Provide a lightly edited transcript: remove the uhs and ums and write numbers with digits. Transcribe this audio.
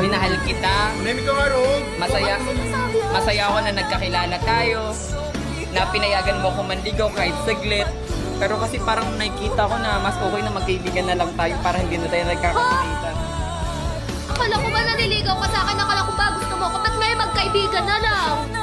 Minahal kita. Masaya ako na nagkakilala tayo. Na pinayagan mo ako manligaw kahit saglit. Pero kasi parang nakikita ko na mas okay na magkaibigan na lang tayo para hindi na tayo nagkakakita. Akala ko ba naliligaw ka sa akin? Akala ko ba gusto mo ko? Ba't ngayon magkaibigan na lang?